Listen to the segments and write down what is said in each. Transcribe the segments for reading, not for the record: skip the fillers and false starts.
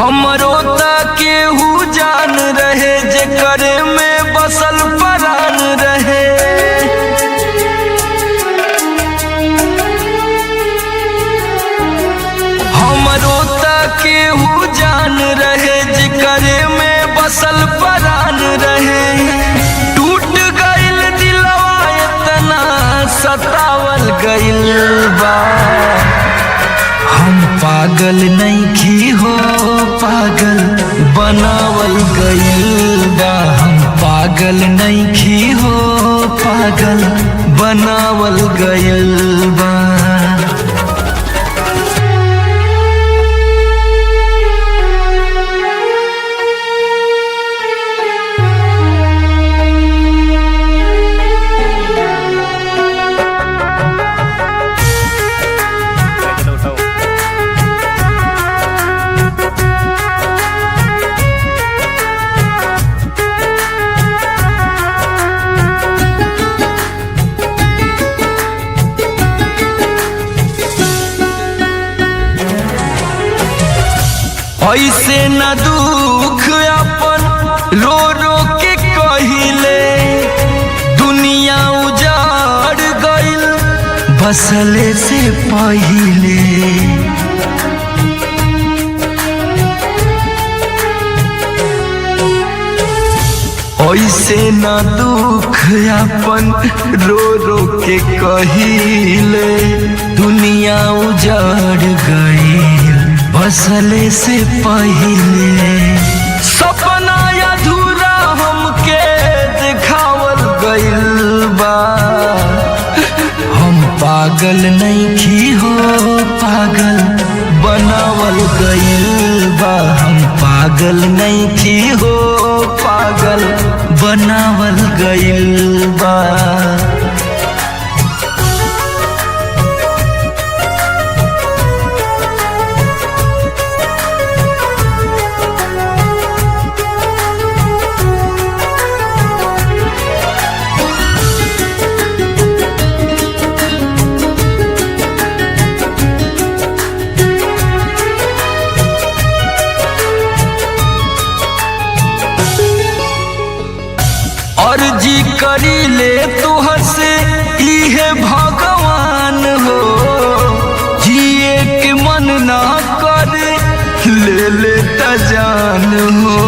हमरो त केहू जान रहे जेकर में बसल परान रहे। हमरो त केहू जान रहे जेकर में बसल परान रहे। टूट गइल दिलवा इतना सतावल गइल बा। हम पागल नइखी हो पागल बनावल गइल बा। हम पागल नइखी हो पागल बनावल गइल बा। ऐसे न दुख अपन रो रो के कहिले। दुनिया उजाड़ गइल बसले से पहिले। ऐसे न दुख अपन रो रो के कहिले। दुनिया उजाड़ गइल बसले से पहिले। सपना अधूरा हमके दिखावल गइल बा। हम पागल नइखी हो पागल बनावल गइल बा। हम पागल नइखी हो पागल बनावल गइल बा। अर्जी करी ले तुहर से इहे भगवान हो। जिए के मन ना करे ले ले त जान हो।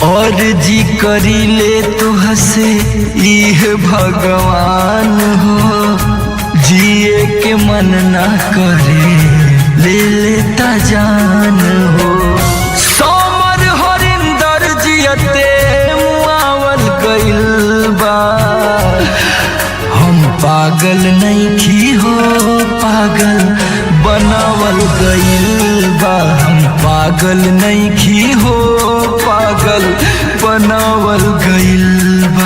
अर्जी करी ले तुहर से इहे भगवान हो। जिए के मन ना करे ले लेता जान हो। सोमर हरिंदर जियते मुआवल गइल बा। हम पागल नइखी हो पागल बनावल गइल बा। हम पागल नइखी हो पागल बनावल गइल बा।